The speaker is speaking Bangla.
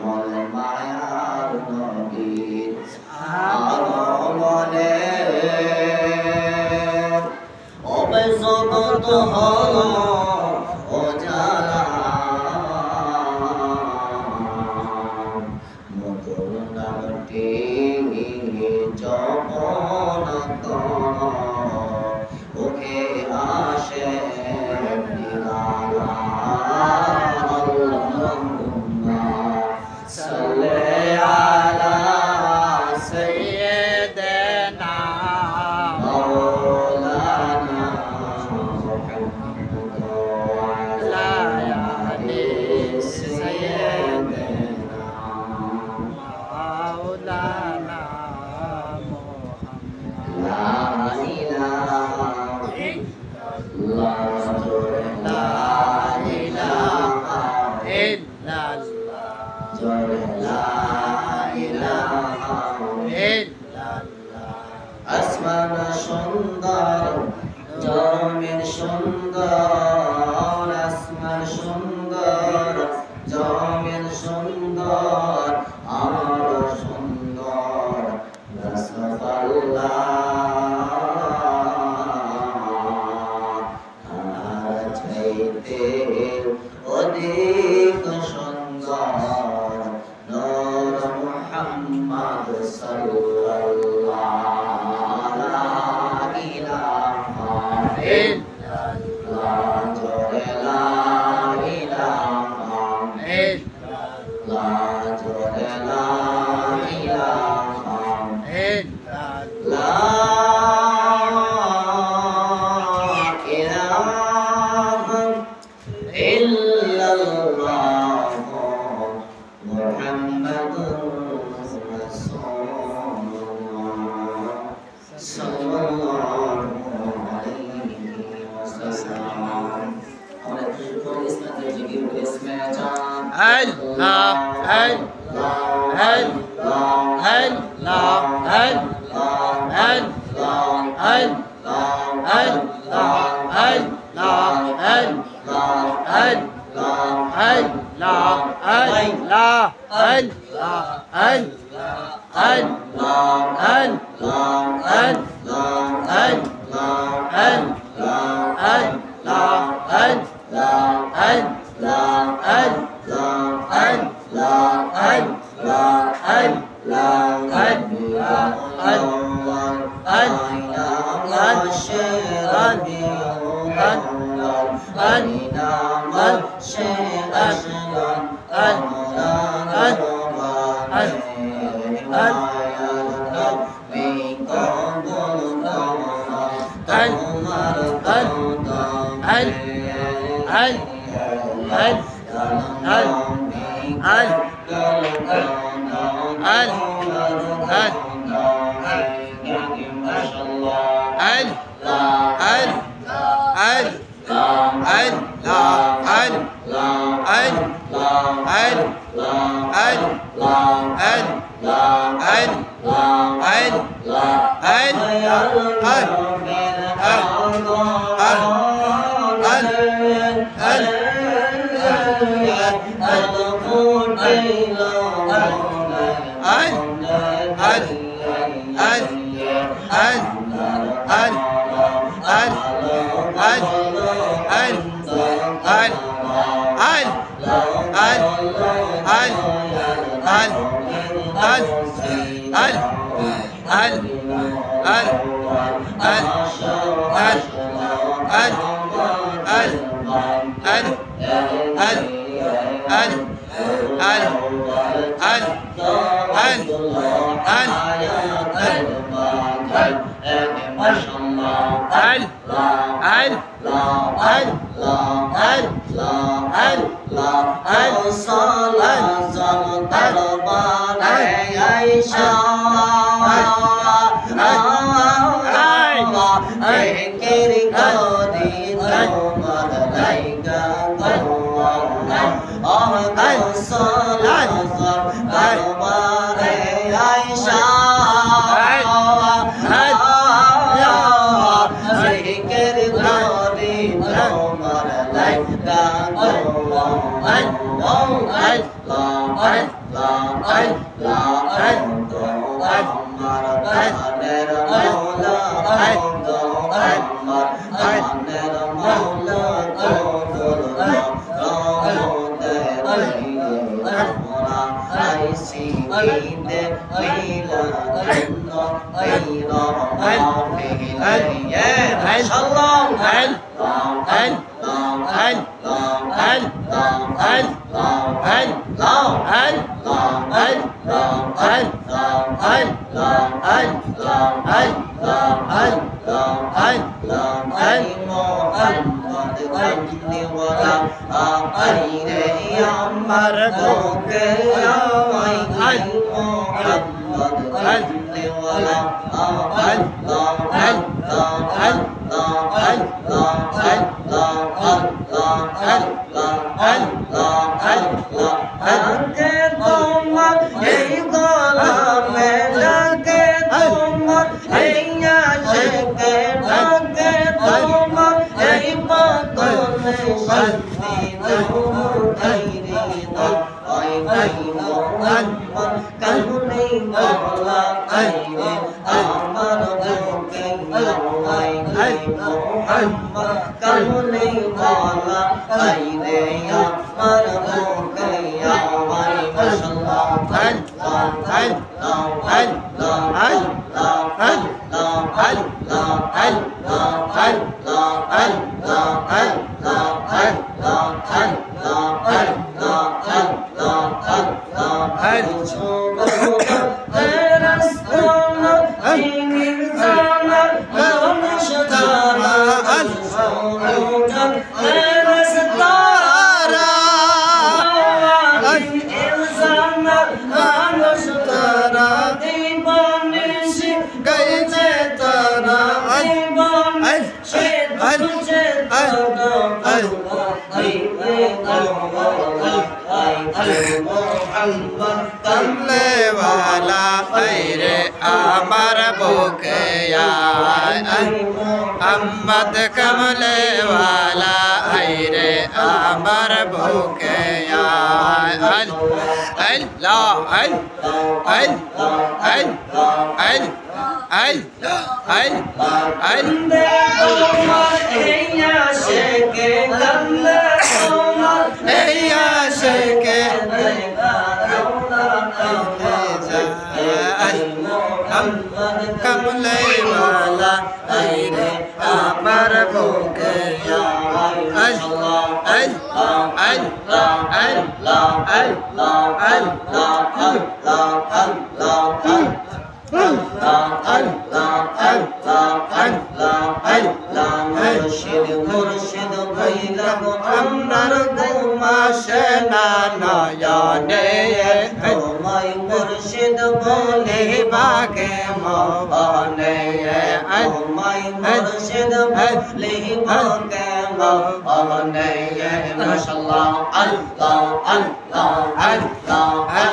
বলে মায়ার নবী আগমনে অবজগত হলো অজালা মধুর নামটি যখন ওকে আসে নিরালা আল্লাহুম্মা সাল্লি আলা সাইয়্যিদিনা মাওলানা মুহাম্মদ ওয়া আলা আলি সাইয়্যিদিনা মাওলানা মুহাম্মদ লা ইলাহা ইল্লাল্লাহ লা ইলাহা ইল্লাল্লাহ লা ইলাহা ইল্লাল্লাহ আসমান সুন্দর জমিন সুন্দর আসমান সুন্দর জমিন সুন্দর আমার সুন্দর রাসূলুল্লাহ আর চাইতে অধিক সুন্দর নূর মুহাম্মদ সাল্লাল্লাহু লা ইলাহা ইল্লাল্লাহ জোরে লা ইলাহা ইল্লাল্লাহ জোরে লা ইলাহা ইল্লাল্লাহ Allah अम्मद कमले वाला है रे अमर भूखे कमले वाला रे अमर भूखे मुर्शिद भैला अमर गुमाशे नाना याने तुम्हारी मुर्शिद बोले बागे मवाने तुम्हारी मुर्शिद बोले बागे मवाने माशाअल्लाह अल्लाह अल्लाह अल्लाह